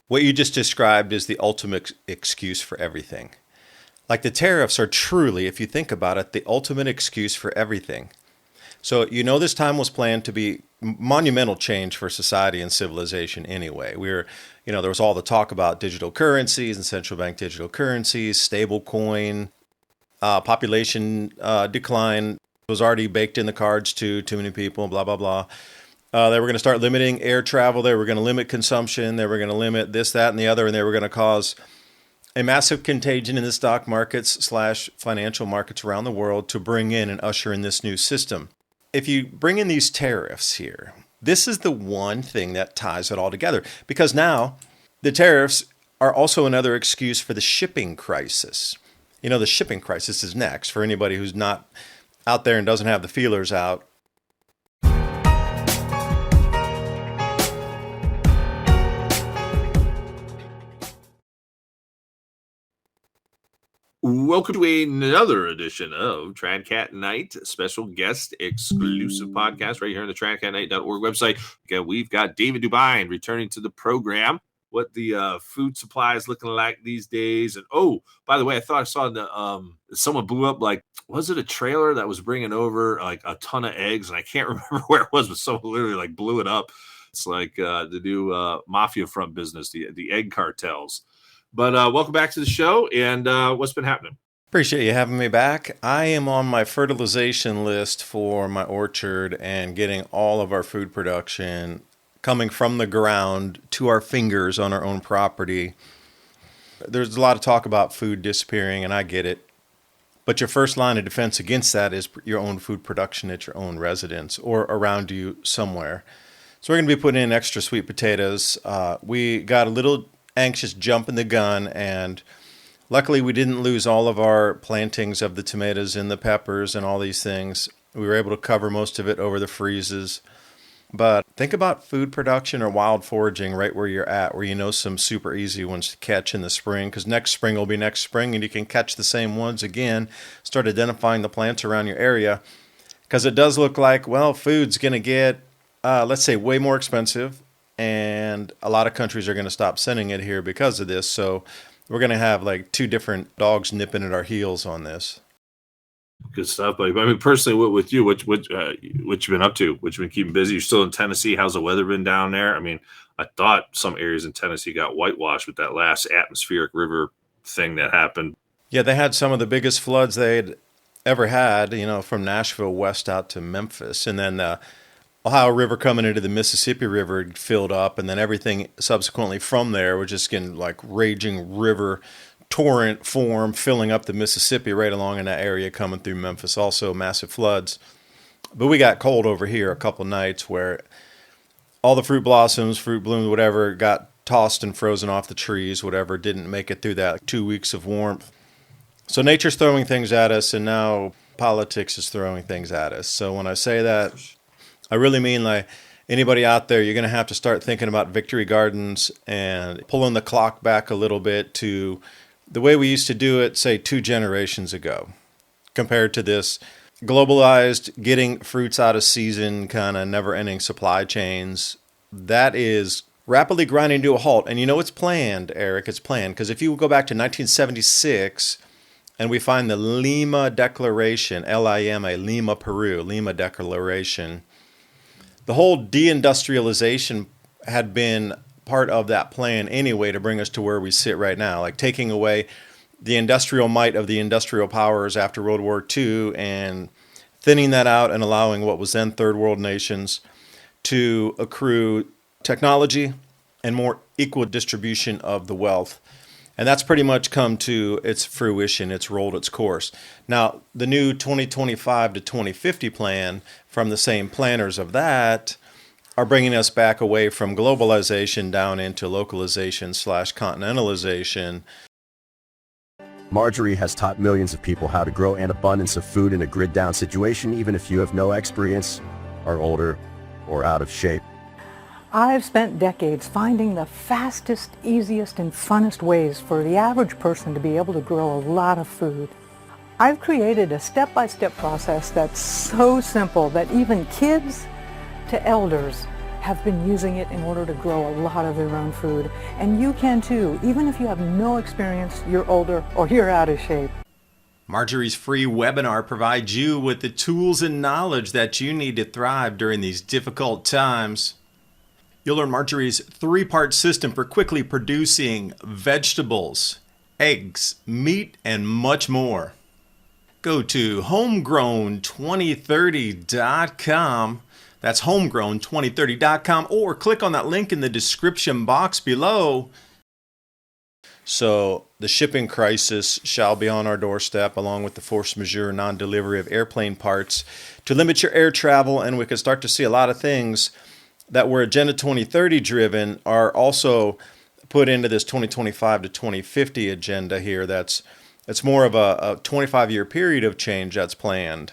What you just described is the ultimate excuse for everything. Like the tariffs are truly, if you think about it, the ultimate excuse for everything. So this time was planned to be monumental change for society and civilization anyway. There was all the talk about digital currencies and central bank digital currencies, stable coin, population decline was already baked in the cards too many people, blah, blah, blah. They were going to start limiting air travel. They were going to limit consumption. They were going to limit this, that, and the other, and they were going to cause a massive contagion in the stock markets / financial markets around the world to bring in and usher in this new system. If you bring in these tariffs here, this is the one thing that ties it all together, because now the tariffs are also another excuse for the shipping crisis. The shipping crisis is next for anybody who's not out there and doesn't have the feelers out. Welcome to another edition of Tradcat Night, special guest exclusive podcast right here on the tradcatnight.org website. Again, we've got David Dubine returning to the program. What the food supply is looking like these days. And by the way, I thought I saw someone blew up, was it a trailer that was bringing over like a ton of eggs? And I can't remember where it was, but someone literally blew it up. It's like the new mafia front business, the egg cartels. But welcome back to the show, and what's been happening? Appreciate you having me back. I am on my fertilization list for my orchard and getting all of our food production coming from the ground to our fingers on our own property. There's a lot of talk about food disappearing, and I get it. But your first line of defense against that is your own food production at your own residence or around you somewhere. So we're going to be putting in extra sweet potatoes. We got a little anxious jumping the gun, and luckily we didn't lose all of our plantings of the tomatoes and the peppers and all these things. We were able to cover most of it over the freezes. But think about food production or wild foraging right where you're at, where some super easy ones to catch in the spring, because next spring will be next spring and you can catch the same ones again. Start identifying the plants around your area, because it does look like, food's going to get, let's say, way more expensive. And a lot of countries are going to stop sending it here because of this. So we're going to have two different dogs nipping at our heels on this. Good stuff, buddy. I mean, personally, with you, what you've been up to? What you've been keeping busy? You're still in Tennessee. How's the weather been down there? I mean, I thought some areas in Tennessee got whitewashed with that last atmospheric river thing that happened. Yeah, they had some of the biggest floods they'd ever had, from Nashville west out to Memphis. And then the Ohio River coming into the Mississippi River filled up, and then everything subsequently from there was just getting raging river torrent form, filling up the Mississippi right along in that area coming through Memphis. Also massive floods. But we got cold over here a couple nights where all the fruit blossoms, fruit blooms, whatever, got tossed and frozen off the trees, whatever, didn't make it through that 2 weeks of warmth. So nature's throwing things at us, and now politics is throwing things at us. So when I say that, I really mean anybody out there, you're going to have to start thinking about victory gardens and pulling the clock back a little bit to the way we used to do it, say, 2 generations ago, compared to this globalized, getting fruits out of season, kind of never-ending supply chains. That is rapidly grinding to a halt. And it's planned, Eric. It's planned. Because if you go back to 1976 and we find the Lima Declaration, Lima, Lima, Peru, Lima Declaration, the whole deindustrialization had been part of that plan anyway to bring us to where we sit right now, taking away the industrial might of the industrial powers after World War II and thinning that out and allowing what was then third world nations to accrue technology and more equal distribution of the wealth. And that's pretty much come to its fruition. It's rolled its course. Now, the new 2025 to 2050 plan from the same planners of that are bringing us back away from globalization down into localization / continentalization. Marjorie has taught millions of people how to grow an abundance of food in a grid-down situation, even if you have no experience, are older, or out of shape. I've spent decades finding the fastest, easiest, and funnest ways for the average person to be able to grow a lot of food. I've created a step-by-step process that's so simple that even kids to elders have been using it in order to grow a lot of their own food. And you can too, even if you have no experience, you're older, or you're out of shape. Marjorie's free webinar provides you with the tools and knowledge that you need to thrive during these difficult times. You'll learn Marjorie's 3-part system for quickly producing vegetables, eggs, meat, and much more. Go to homegrown2030.com. That's homegrown2030.com, or click on that link in the description box below. So the shipping crisis shall be on our doorstep, along with the force majeure non-delivery of airplane parts to limit your air travel, and we could start to see a lot of things that were Agenda 2030 driven are also put into this 2025 to 2050 agenda here. It's more of a 25-year period of change that's planned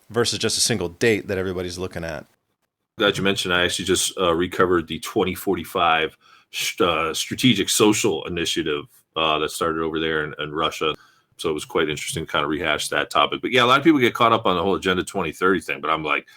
versus just a single date that everybody's looking at. Glad you mentioned. I actually just recovered the 2045 strategic social initiative that started over there in Russia. So it was quite interesting to kind of rehash that topic. But yeah, a lot of people get caught up on the whole Agenda 2030 thing. But I'm like,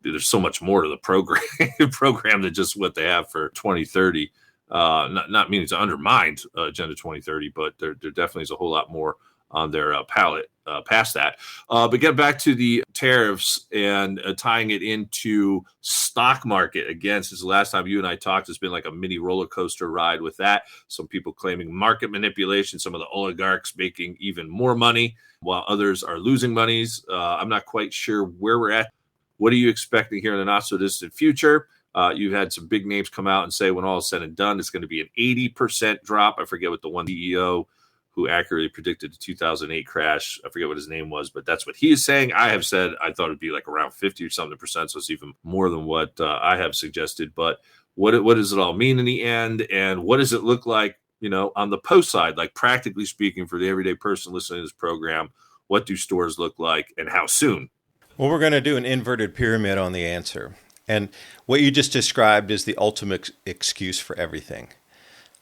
dude, there's so much more to the program than just what they have for 2030. Not meaning to undermine Agenda 2030, but there definitely is a whole lot more on their palette past that. But get back to the tariffs and tying it into stock market. Again, since the last time you and I talked, it's been like a mini roller coaster ride with that. Some people claiming market manipulation, some of the oligarchs making even more money while others are losing monies. I'm not quite sure where we're at. What are you expecting here in the not so distant future? You've had some big names come out and say when all is said and done, it's going to be an 80% drop. I forget what the one CEO who accurately predicted the 2008 crash, I forget what his name was, but that's what he is saying. I have said I thought it'd be like around 50 or something percent, so it's even more than what I have suggested. But what does it all mean in the end, and what does it look like, on the post side, like practically speaking, for the everyday person listening to this program? What do stores look like, and how soon? Well, we're going to do an inverted pyramid on the answer. And what you just described is the ultimate excuse for everything.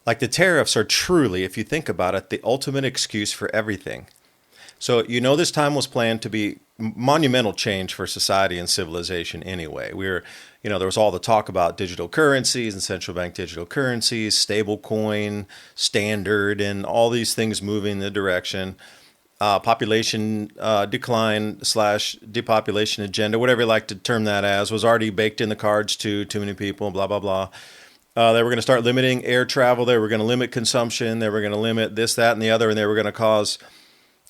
Like the tariffs are truly, if you think about it, the ultimate excuse for everything. So this time was planned to be monumental change for society and civilization anyway. There was all the talk about digital currencies and central bank digital currencies, stable coin, standard, and all these things moving in the direction. Population decline / depopulation agenda, whatever you like to term that as, was already baked in the cards too many people, blah, blah, blah. They were going to start limiting air travel. They were going to limit consumption. They were going to limit this, that, and the other, and they were going to cause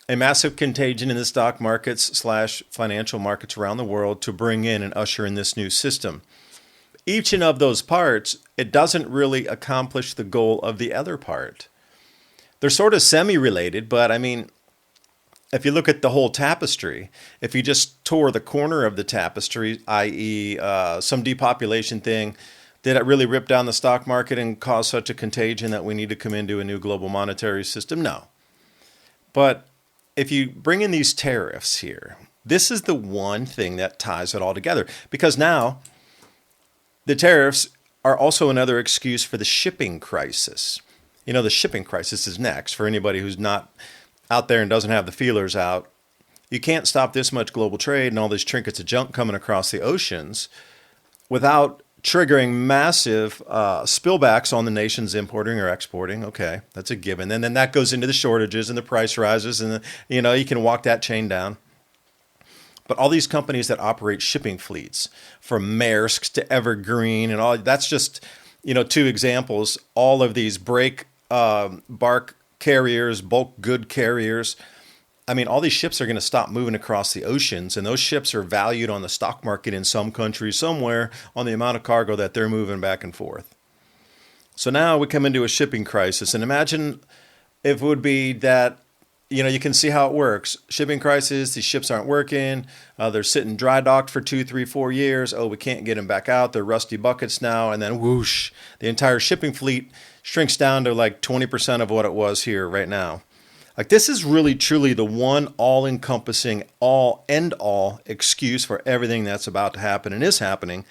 a massive contagion in the stock markets / financial markets around the world to bring in and usher in this new system. Each and of those parts, it doesn't really accomplish the goal of the other part. They're sort of semi-related, but I mean, if you look at the whole tapestry, if you just tore the corner of the tapestry, i.e. Some depopulation thing, did it really rip down the stock market and cause such a contagion that we need to come into a new global monetary system? No. But if you bring in these tariffs here, this is the one thing that ties it all together. Because now the tariffs are also another excuse for the shipping crisis. The shipping crisis is next for anybody who's not out there and doesn't have the feelers out. You can't stop this much global trade and all these trinkets of junk coming across the oceans without triggering massive spillbacks on the nations importing or exporting. Okay, that's a given. And then that goes into the shortages and the price rises, and you can walk that chain down. But all these companies that operate shipping fleets, from Maersk to Evergreen and all, that's just, 2 examples. All of these bark carriers, bulk good carriers. I mean, all these ships are going to stop moving across the oceans, and those ships are valued on the stock market in some country somewhere on the amount of cargo that they're moving back and forth. So now we come into a shipping crisis, and imagine if it would be that, you can see how it works. Shipping crisis, these ships aren't working. They're sitting dry docked for 2, 3, 4 years. Oh, we can't get them back out. They're rusty buckets now. And then whoosh, the entire shipping fleet shrinks down to like 20% of what it was here right now. Like, this is really, truly the one all-encompassing, all-end-all excuse for everything that's about to happen and is happening,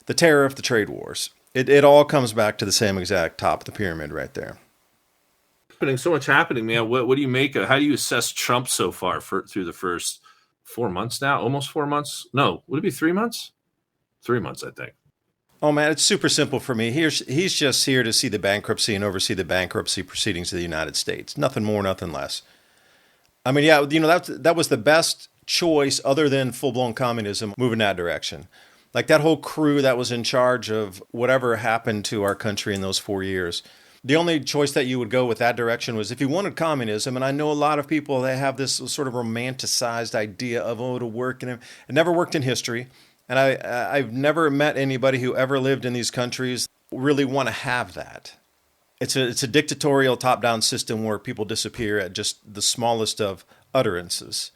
the tariff, the trade wars. It all comes back to the same exact top of the pyramid right there. So much happening, man. What do you make of, how do you assess Trump so far through the first 4 months now? Almost 4 months? No, would it be 3 months? 3 months, I think. Oh man, it's super simple for me. He's just here to see the bankruptcy and oversee the bankruptcy proceedings of the United States. Nothing more, nothing less. I mean, yeah, that was the best choice other than full-blown communism moving that direction. Like that whole crew that was in charge of whatever happened to our country in those 4 years. The only choice that you would go with that direction was if you wanted communism. And I know a lot of people, they have this sort of romanticized idea of, oh, it'll work. And it never worked in history. And I've never met anybody who ever lived in these countries really want to have that. It's a dictatorial top-down system where people disappear at just the smallest of utterances.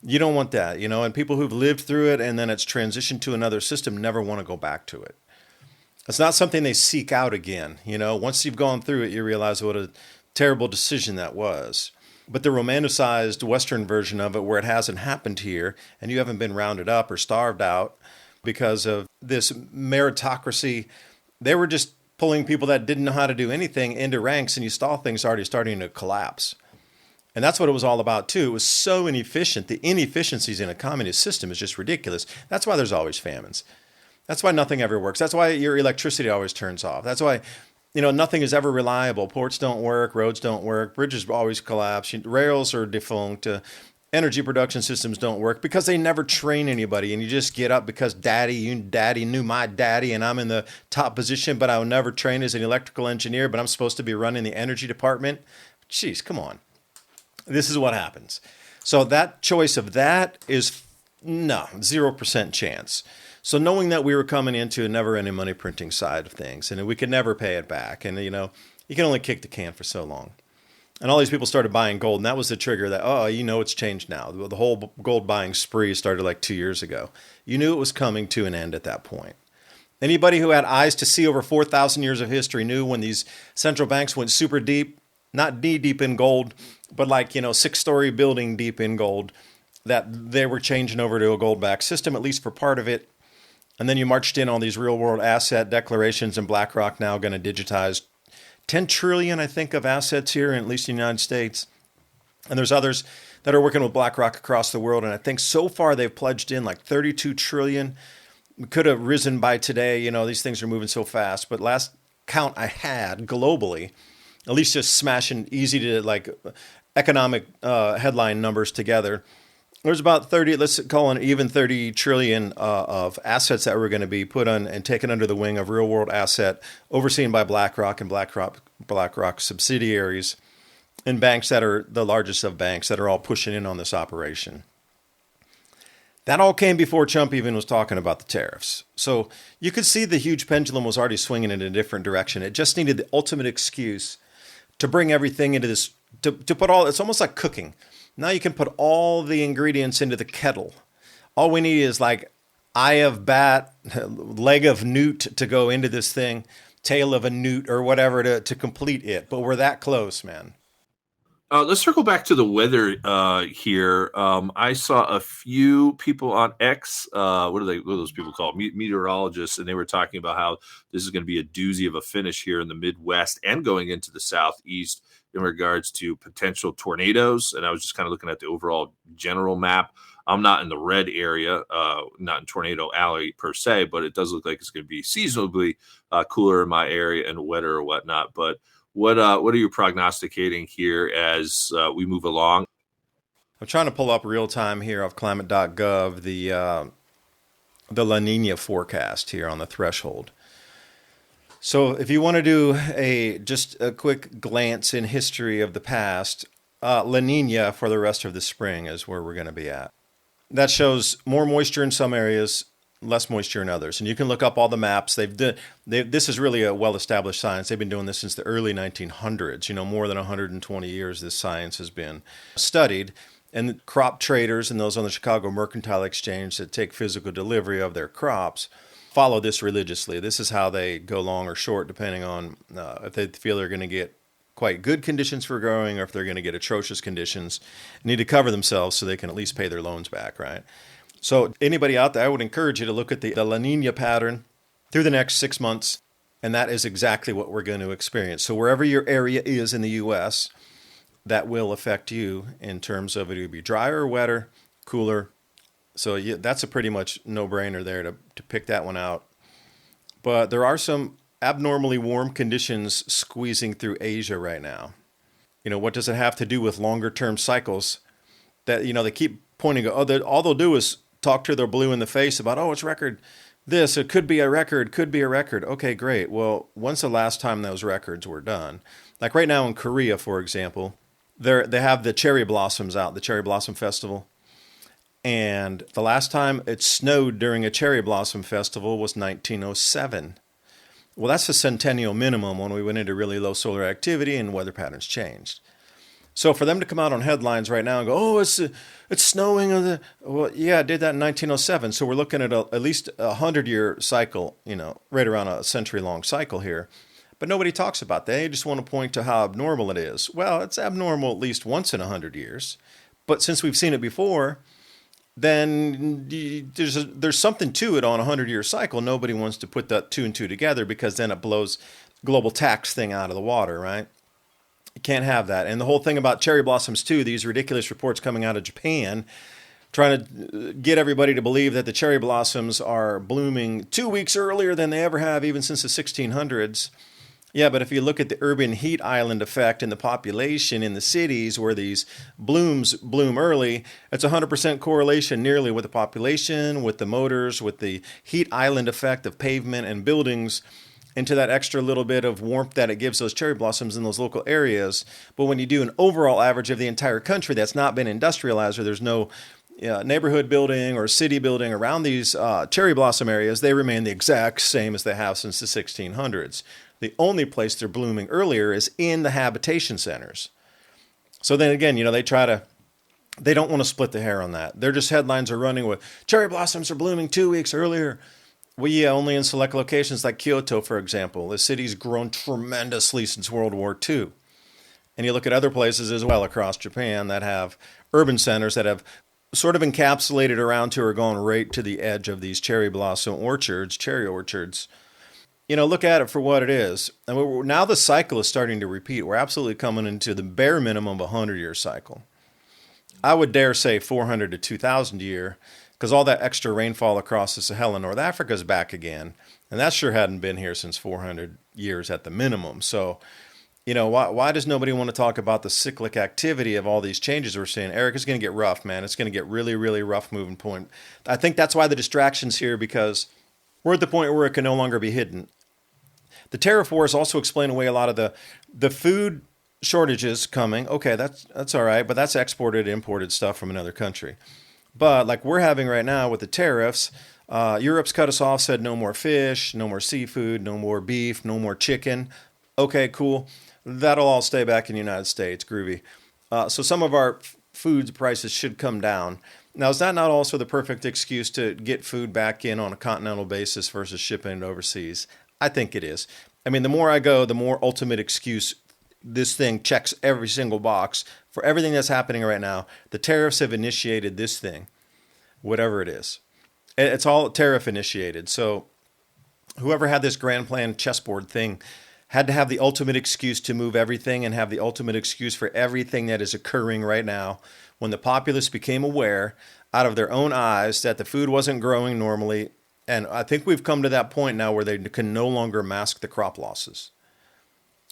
You don't want that, and people who've lived through it and then it's transitioned to another system never want to go back to it. It's not something they seek out again. Once you've gone through it, you realize what a terrible decision that was. But the romanticized Western version of it, where it hasn't happened here and you haven't been rounded up or starved out because of this meritocracy, they were just pulling people that didn't know how to do anything into ranks, and you saw things already starting to collapse. And that's what it was all about, too. It was so inefficient. The inefficiencies in a communist system is just ridiculous. That's why there's always famines. That's why nothing ever works. That's why your electricity always turns off. That's why, nothing is ever reliable. Ports don't work. Roads don't work. Bridges always collapse. Rails are defunct. Energy production systems don't work because they never train anybody. And you just get up because daddy knew my daddy and I'm in the top position, but I will never train as an electrical engineer, but I'm supposed to be running the energy department. Jeez, come on. This is what happens. So that choice of that is 0% chance. So knowing that we were coming into a never-ending money printing side of things and we could never pay it back. And, you can only kick the can for so long. And all these people started buying gold. And that was the trigger that, it's changed now. The whole gold buying spree started like 2 years ago. You knew it was coming to an end at that point. Anybody who had eyes to see over 4,000 years of history knew when these central banks went super deep, not knee deep in gold, but like, 6-story building deep in gold, that they were changing over to a gold-backed system, at least for part of it. And then you marched in on these real-world asset declarations, and BlackRock now going to digitize 10 trillion, I think, of assets here, at least in the United States. And there's others that are working with BlackRock across the world. And I think so far they've pledged in like 32 trillion. We could have risen by today. These things are moving so fast. But last count I had globally, at least just smashing easy to like economic headline numbers together, there's about 30, let's call it even 30 trillion of assets that were going to be put on and taken under the wing of real world asset overseen by BlackRock and BlackRock subsidiaries and banks that are the largest of banks that are all pushing in on this operation. That all came before Trump even was talking about the tariffs. So you could see the huge pendulum was already swinging in a different direction. It just needed the ultimate excuse to bring everything into this, to put all, it's almost like cooking. Now you can put all the ingredients into the kettle. All we need is like eye of bat, leg of newt to go into this thing, tail of a newt or whatever to complete it. But we're that close, man. Let's circle back to the weather here. I saw a few people on X. What are those people called? Meteorologists, and they were talking about how this is going to be a doozy of a finish here in the Midwest and going into the Southeast in regards to potential tornadoes. And I was just kind of looking at the overall general map. I'm not in the red area, not in Tornado Alley per se, but it does look like it's going to be seasonably cooler in my area and wetter or whatnot. But what are you prognosticating here as we move along? I'm trying to pull up real time here off climate.gov the La Nina forecast here on the threshold. So if you want to do just a quick glance in history of the past, La Nina for the rest of the spring is where we're going to be at. That shows more moisture in some areas, less moisture in others. And you can look up all the maps. This is really a well-established science. They've been doing this since the early 1900s. More than 120 years this science has been studied. And crop traders and those on the Chicago Mercantile Exchange that take physical delivery of their crops follow this religiously. This is how they go long or short, depending on if they feel they're going to get quite good conditions for growing or if they're going to get atrocious conditions, need to cover themselves so they can at least pay their loans back, right? So anybody out there, I would encourage you to look at the La Nina pattern through the next 6 months, and that is exactly what we're going to experience. So wherever your area is in the U.S., that will affect you in terms of it will be drier, wetter, cooler. So that's a pretty much no-brainer there to pick that one out. But there are some abnormally warm conditions squeezing through Asia right now. What does it have to do with longer term cycles? That, they keep pointing, all they'll do is talk to their blue in the face about, it's record this, it could be a record, could be a record. Okay, great. Well, when's the last time those records were done? Like right now in Korea, for example, they have the cherry blossoms out, the cherry blossom festival. And the last time it snowed during a cherry blossom festival was 1907. Well, that's the centennial minimum when we went into really low solar activity and weather patterns changed. So for them to come out on headlines right now and go, it's snowing. Well, yeah, it did that in 1907. So we're looking at at least a 100-year cycle, right around a century-long cycle here. But nobody talks about that. They just want to point to how abnormal it is. Well, it's abnormal at least once in 100 years. But since we've seen it before, then there's something to it on a 100-year cycle. Nobody wants to put that 2 and 2 together because then it blows global tax thing out of the water, right? You can't have that. And the whole thing about cherry blossoms too, these ridiculous reports coming out of Japan, trying to get everybody to believe that the cherry blossoms are blooming 2 weeks earlier than they ever have, even since the 1600s. Yeah, but if you look at the urban heat island effect in the population in the cities where these blooms bloom early, it's 100% correlation nearly with the population, with the motors, with the heat island effect of pavement and buildings into that extra little bit of warmth that it gives those cherry blossoms in those local areas. But when you do an overall average of the entire country that's not been industrialized, or there's no neighborhood building or city building around these cherry blossom areas, they remain the exact same as they have since the 1600s. The only place they're blooming earlier is in the habitation centers. So then again, they don't want to split the hair on that. They're just headlines are running with cherry blossoms are blooming 2 weeks earlier. Well, yeah, only in select locations like Kyoto, for example. The city's grown tremendously since World War II. And you look at other places as well across Japan that have urban centers that have sort of encapsulated around to or gone right to the edge of these cherry blossom orchards, cherry orchards. Look at it for what it is. And now the cycle is starting to repeat. We're absolutely coming into the bare minimum of a 100-year cycle. I would dare say 400 to 2,000 year, because all that extra rainfall across the Sahel in North Africa is back again. And that sure hadn't been here since 400 years at the minimum. So, why does nobody want to talk about the cyclic activity of all these changes we're seeing? Eric, it's going to get rough, man. It's going to get really, really rough moving point. I think that's why the distraction's here, because we're at the point where it can no longer be hidden. The tariff wars also explain away a lot of the food shortages coming. Okay, that's all right, but that's exported, imported stuff from another country. But like we're having right now with the tariffs, Europe's cut us off, said no more fish, no more seafood, no more beef, no more chicken. Okay, cool. That'll all stay back in the United States. Groovy. So some of our food prices should come down. Now, is that not also the perfect excuse to get food back in on a continental basis versus shipping it overseas? I think it is. I mean, the more I go, the more ultimate excuse this thing checks every single box for everything that's happening right now. The tariffs have initiated this thing, whatever it is. It's all tariff initiated. So whoever had this grand plan chessboard thing had to have the ultimate excuse to move everything and have the ultimate excuse for everything that is occurring right now when the populace became aware out of their own eyes that the food wasn't growing normally. And I think we've come to that point now where they can no longer mask the crop losses.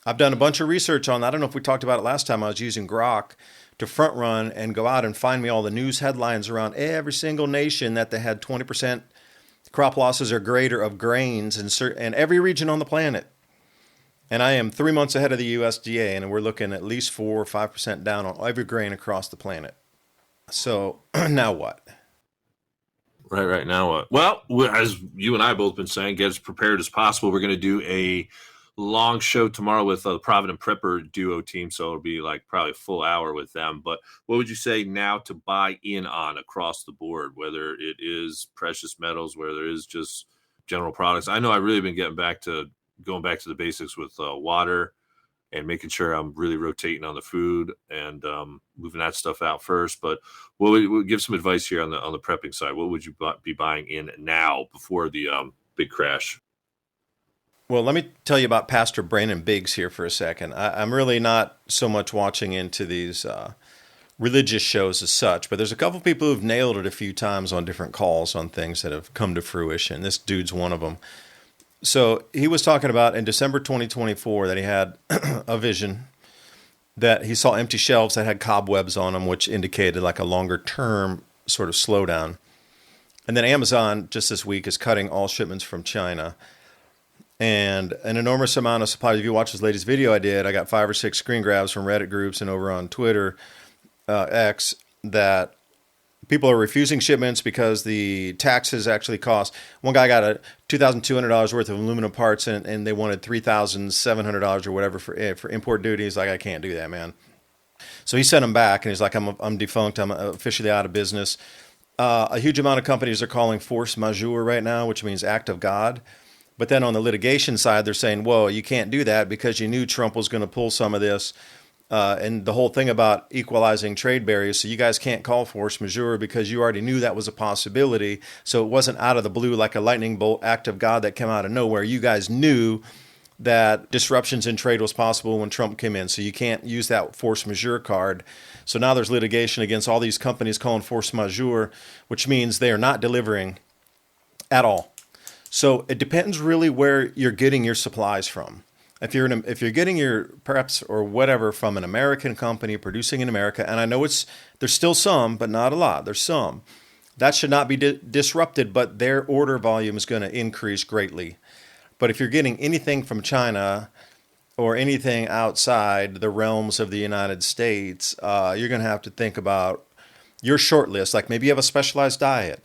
I've done a bunch of research on that. I don't know if we talked about it last time. I was using Grok to front run and go out and find me all the news headlines around every single nation that they had 20% crop losses or greater of grains in every region on the planet. And I am 3 months ahead of the USDA, and we're looking at least 4 or 5% down on every grain across the planet. So now what? Right. Now what? Well, as you and I both been saying, get as prepared as possible. We're going to do a long show tomorrow with the Provident Prepper duo team, so it'll be like probably a full hour with them. But what would you say now to buy in on across the board, whether it is precious metals, whether it is just general products? I know I've really been going back to the basics with water and making sure I'm really rotating on the food and moving that stuff out first. But we'll give some advice here on the prepping side. What would you be buying in now before the big crash? Well, let me tell you about Pastor Brandon Biggs here for a second. I'm really not so much watching into these religious shows as such, but there's a couple people who've nailed it a few times on different calls on things that have come to fruition. This dude's one of them. So he was talking about in December 2024 that he had a vision that he saw empty shelves that had cobwebs on them, which indicated like a longer term sort of slowdown. And then Amazon just this week is cutting all shipments from China. And an enormous amount of supplies. If you watch this latest video I did, I got 5 or 6 screen grabs from Reddit groups and over on Twitter, X, that people are refusing shipments because the taxes actually cost. One guy got a $2,200 worth of aluminum parts, and they wanted $3,700 or whatever for import duty. He's like, I can't do that, man. So he sent them back, and he's like, I'm defunct. I'm officially out of business. A huge amount of companies are calling force majeure right now, which means act of God. But then on the litigation side, they're saying, well, you can't do that because you knew Trump was going to pull some of this. And the whole thing about equalizing trade barriers. So you guys can't call force majeure because you already knew that was a possibility. So it wasn't out of the blue like a lightning bolt act of God that came out of nowhere. You guys knew that disruptions in trade was possible when Trump came in. So you can't use that force majeure card. So now there's litigation against all these companies calling force majeure, which means they are not delivering at all. So it depends really where you're getting your supplies from. If you're getting your perhaps or whatever from an American company producing in America, and I know there's still some, but not a lot. There's some that should not be disrupted, but their order volume is going to increase greatly. But if you're getting anything from China or anything outside the realms of the United States, you're going to have to think about your short list. Like maybe you have a specialized diet.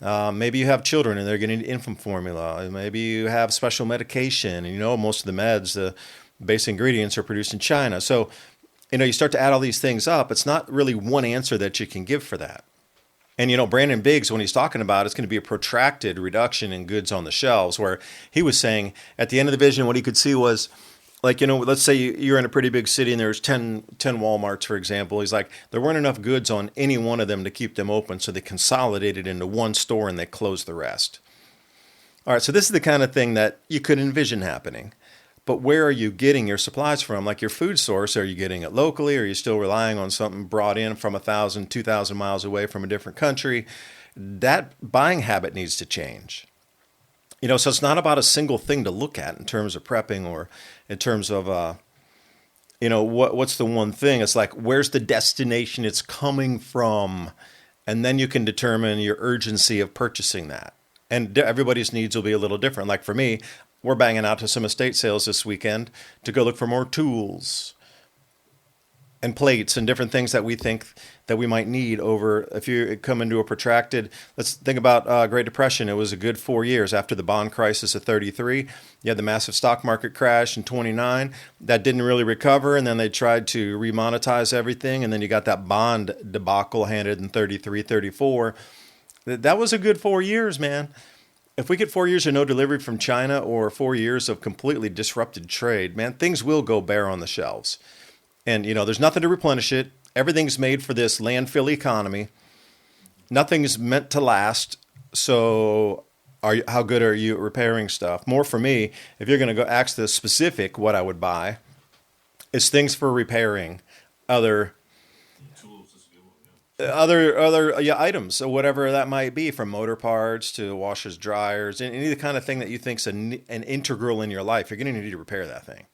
Maybe you have children and they're getting infant formula. Maybe you have special medication, and most of the meds, the base ingredients are produced in China. So, you start to add all these things up. It's not really one answer that you can give for that. And, Brandon Biggs, when he's talking about it's going to be a protracted reduction in goods on the shelves, where he was saying at the end of the vision, what he could see was, like, let's say you're in a pretty big city and there's 10 Walmarts, for example. He's like, there weren't enough goods on any one of them to keep them open, so they consolidated into one store and they closed the rest. All right, so this is the kind of thing that you could envision happening. But where are you getting your supplies from? Like your food source, are you getting it locally? Or are you still relying on something brought in from 1,000, 2,000 miles away from a different country? That buying habit needs to change. So it's not about a single thing to look at in terms of prepping or in terms of, what's the one thing? It's like, where's the destination it's coming from? And then you can determine your urgency of purchasing that. And everybody's needs will be a little different. Like for me, we're banging out to some estate sales this weekend to go look for more tools and plates and different things that we think that we might need over if you come into a protracted, let's think about Great Depression. It was a good 4 years after the bond crisis of 33. You had the massive stock market crash in 29. That didn't really recover, and then they tried to remonetize everything, and then you got that bond debacle handed in 33, 34. That was a good 4 years, man. If we get 4 years of no delivery from China or 4 years of completely disrupted trade, man, things will go bare on the shelves. And, there's nothing to replenish it. Everything's made for this landfill economy. Nothing's meant to last. So how good are you at repairing stuff? More for me, if you're going to go ask the specific what I would buy, is things for repairing other items, so whatever that might be, from motor parts to washers, dryers, and any kind of thing that you think's an integral in your life. You're going to need to repair that thing.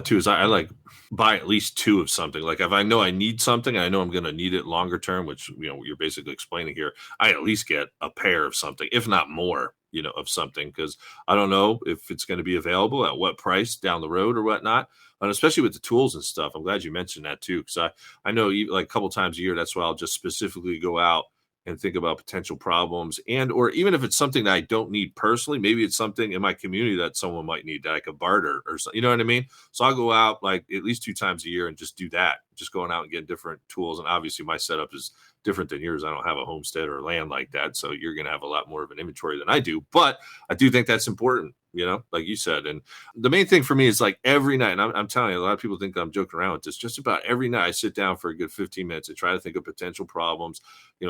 Two is I like buy at least 2 of something. Like if I know I need something and I know I'm going to need it longer term, which you're basically explaining here, I at least get a pair of something, if not more, of something, because I don't know if it's going to be available at what price down the road or whatnot. And especially with the tools and stuff, I'm glad you mentioned that too, because I know like a couple times a year, that's why I'll just specifically go out and think about potential problems, and or even if it's something that I don't need personally, maybe it's something in my community that someone might need that I could barter or something. You know what I mean? So I'll go out like at least 2 times a year and just do that, just going out and getting different tools. And obviously my setup is different than yours. I don't have a homestead or land like that, so you're going to have a lot more of an inventory than I do. But I do think that's important, like you said. And the main thing for me is like every night, and I'm telling you, a lot of people think I'm joking around with this. Just about every night, I sit down for a good 15 minutes and try to think of potential problems.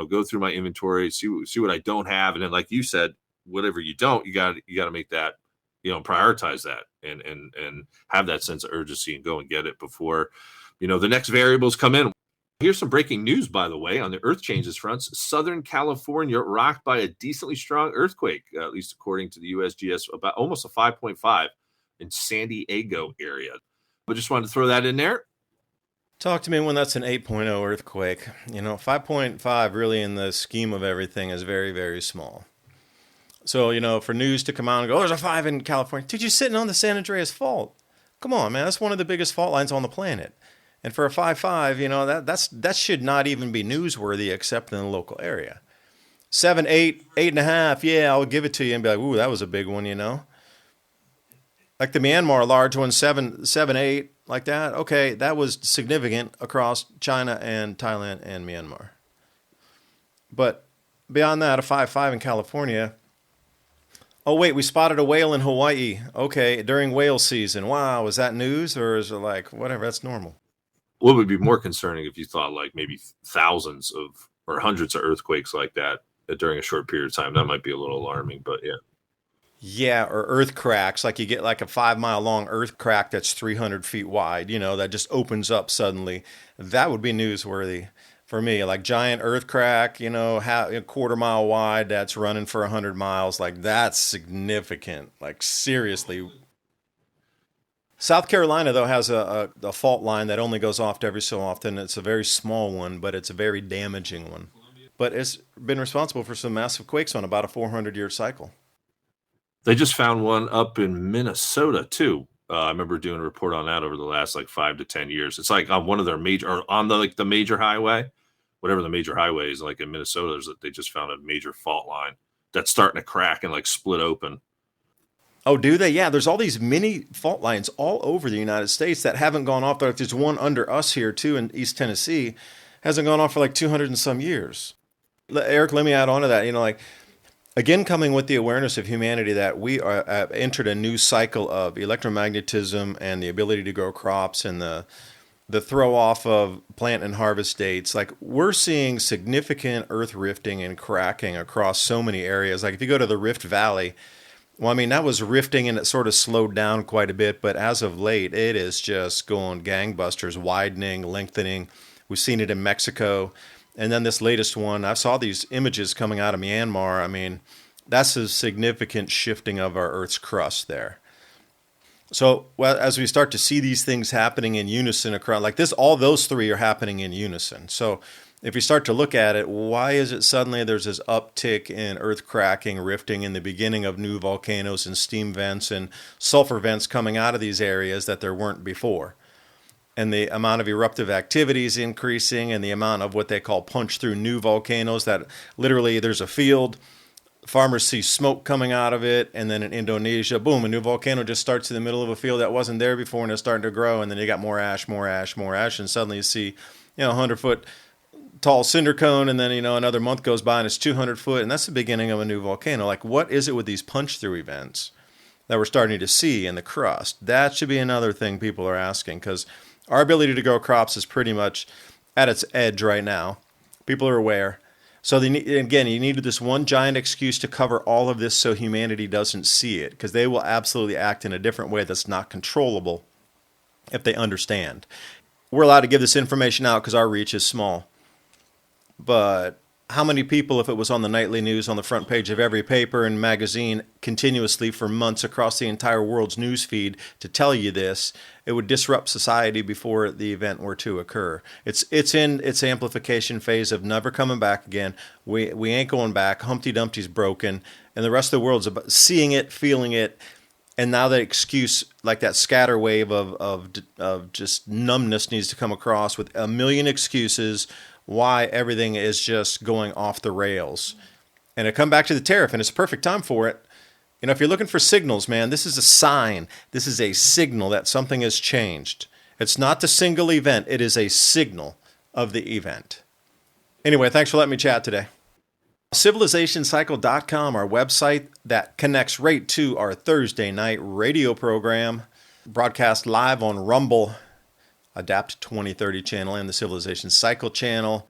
Go through my inventory, see what I don't have, and then, like you said, whatever you don't, you got to make that, prioritize that and have that sense of urgency and go and get it before, the next variables come in. Here's some breaking news, by the way, on the earth changes fronts. Southern California rocked by a decently strong earthquake, at least according to the USGS, about almost a 5.5 in San Diego area. But just wanted to throw that in there. Talk to me when that's an 8.0 earthquake. 5.5 really in the scheme of everything is very, very small. So, for news to come out and go, oh, there's a 5 in California. Dude, you're sitting on the San Andreas Fault. Come on, man. That's one of the biggest fault lines on the planet. And for a 5.5, that should not even be newsworthy except in the local area. 7, 8, 8.5, yeah, I'll give it to you and be like, ooh, that was a big one, Like the Myanmar large one, 7, 8, like that. Okay, that was significant across China and Thailand and Myanmar. But beyond that, a 5.5 in California. Oh, wait, we spotted a whale in Hawaii. Okay, during whale season. Wow, is that news or is it like, whatever, that's normal? What would be more concerning if you thought like maybe thousands of or hundreds of earthquakes like that during a short period of time? That might be a little alarming, but yeah. Yeah, or earth cracks, like you get like a 5-mile long earth crack that's 300 feet wide, that just opens up suddenly. That would be newsworthy for me. Like giant earth crack, a quarter-mile wide that's running for 100 miles. Like that's significant, like seriously. South Carolina, though, has a fault line that only goes off every so often. It's a very small one, but it's a very damaging one. But it's been responsible for some massive quakes on about a 400-year cycle. They just found one up in Minnesota, too. I remember doing a report on that over the last 5 to 10 years. It's like on one of their major, or on the major highway, whatever the major highway is, like in Minnesota, they just found a major fault line that's starting to crack and split open. Oh, do they? Yeah, there's all these mini fault lines all over the United States that haven't gone off. There's one under us here, too, in East Tennessee. Hasn't gone off for 200 and some years. Eric, let me add on to that. Again, coming with the awareness of humanity that we are entered a new cycle of electromagnetism and the ability to grow crops and the throw off of plant and harvest dates. We're seeing significant earth rifting and cracking across so many areas. If you go to the Rift Valley, that was rifting and it sort of slowed down quite a bit, but as of late, it is just going gangbusters, widening, lengthening. We've seen it in Mexico. And then this latest one, I saw these images coming out of Myanmar. That's a significant shifting of our Earth's crust there. So as we start to see these things happening in unison across, all those three are happening in unison. So if you start to look at it, why is it suddenly there's this uptick in earth cracking, rifting in the beginning of new volcanoes and steam vents and sulfur vents coming out of these areas that there weren't before? And the amount of eruptive activity is increasing and the amount of what they call punch through new volcanoes that literally there's a field, farmers see smoke coming out of it, and then in Indonesia, boom, a new volcano just starts in the middle of a field that wasn't there before and it's starting to grow, and then you got more ash, and suddenly you see, 100-foot tall cinder cone, and then, another month goes by and it's 200 foot, and that's the beginning of a new volcano. What is it with these punch-through events that we're starting to see in the crust? That should be another thing people are asking, because our ability to grow crops is pretty much at its edge right now. People are aware. So you needed this one giant excuse to cover all of this so humanity doesn't see it, because they will absolutely act in a different way that's not controllable if they understand. We're allowed to give this information out because our reach is small. But how many people, if it was on the nightly news on the front page of every paper and magazine continuously for months across the entire world's news feed to tell you this, it would disrupt society before the event were to occur. It's in its amplification phase of never coming back again. We ain't going back. Humpty Dumpty's broken. And the rest of the world's about seeing it, feeling it. And now the excuse, that scatter wave of just numbness needs to come across with a million excuses why everything is just going off the rails. And I come back to the tariff, and it's a perfect time for it. If you're looking for signals, man, this is a sign. This is a signal that something has changed. It's not the single event. It is a signal of the event. Anyway, thanks for letting me chat today. CivilizationCycle.com, our website that connects right to our Thursday night radio program, broadcast live on Rumble, Adapt 2030 channel, and the Civilization Cycle channel.